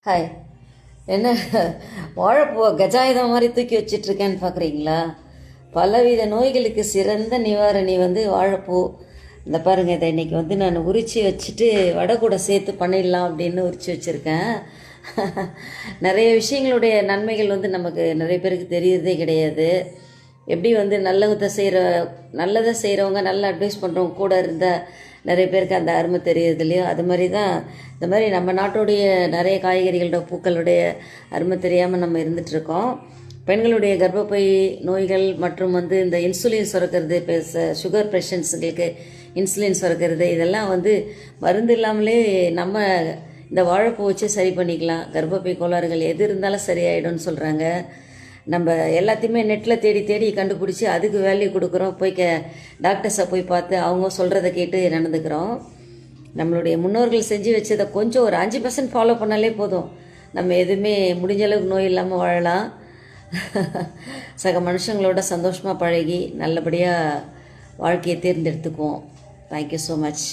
Hi. என்ன வாழைப்பூவை கஜாயுதம் மாதிரி தூக்கி வச்சிட்ருக்கேன்னு பார்க்குறீங்களா? பலவித நோய்களுக்கு சிறந்த நிவாரணி வாழைப்பூ. இந்த பாருங்கள், இதை இன்றைக்கி நான் உரித்து வச்சுட்டு வடை கூட சேர்த்து பண்ணிடலாம் அப்படின்னு உரித்து வச்சுருக்கேன். நிறைய விஷயங்களுடைய நன்மைகள் நமக்கு நிறைய பேருக்கு தெரியறதே கிடையாது. எப்படி நல்லதை செய்கிறவங்க நல்ல அட்வைஸ் பண்ணுறவங்க கூட இருந்தால் நிறைய பேருக்கு அந்த அருமை தெரியறது இல்லையோ, அது மாதிரி தான் இந்த மாதிரி நம்ம நாட்டுடைய நிறைய காய்கறிகளோட பூக்களுடைய அருமை தெரியாமல் நம்ம இருந்துகிட்ருக்கோம். பெண்களுடைய கர்ப்பப்பை நோய்கள் மற்றும் இந்த இன்சுலின் சுரக்கிறது, சுகர் பேஷண்ட்ஸுங்களுக்கு இன்சுலின் சுரக்கிறது, இதெல்லாம் மருந்து இல்லாமலே நம்ம இந்த வாழைப்பூ வச்சு சரி பண்ணிக்கலாம். கர்ப்பப்பை கோளாறுகள் எது இருந்தாலும் சரியாயிடும்னு சொல்கிறாங்க. நம்ம எல்லாத்தையுமே நெட்டில் தேடி தேடி கண்டுபிடிச்சி அதுக்கு வேல்யூ கொடுக்குறோம். டாக்டர்ஸை போய் பார்த்து அவங்க சொல்கிறத கேட்டு நடந்துக்கிறோம். நம்மளுடைய முன்னோர்கள் செஞ்சு வச்சதை கொஞ்சம் ஒரு 5% ஃபாலோ பண்ணாலே போதும். நம்ம எதுவுமே முடிஞ்ச அளவுக்கு நோய் இல்லாமல் வாழலாம். சக மனுஷங்களோட சந்தோஷமாக பழகி நல்லபடியாக வாழ்க்கையை தேர்ந்தெடுத்துக்குவோம். Thank you so much.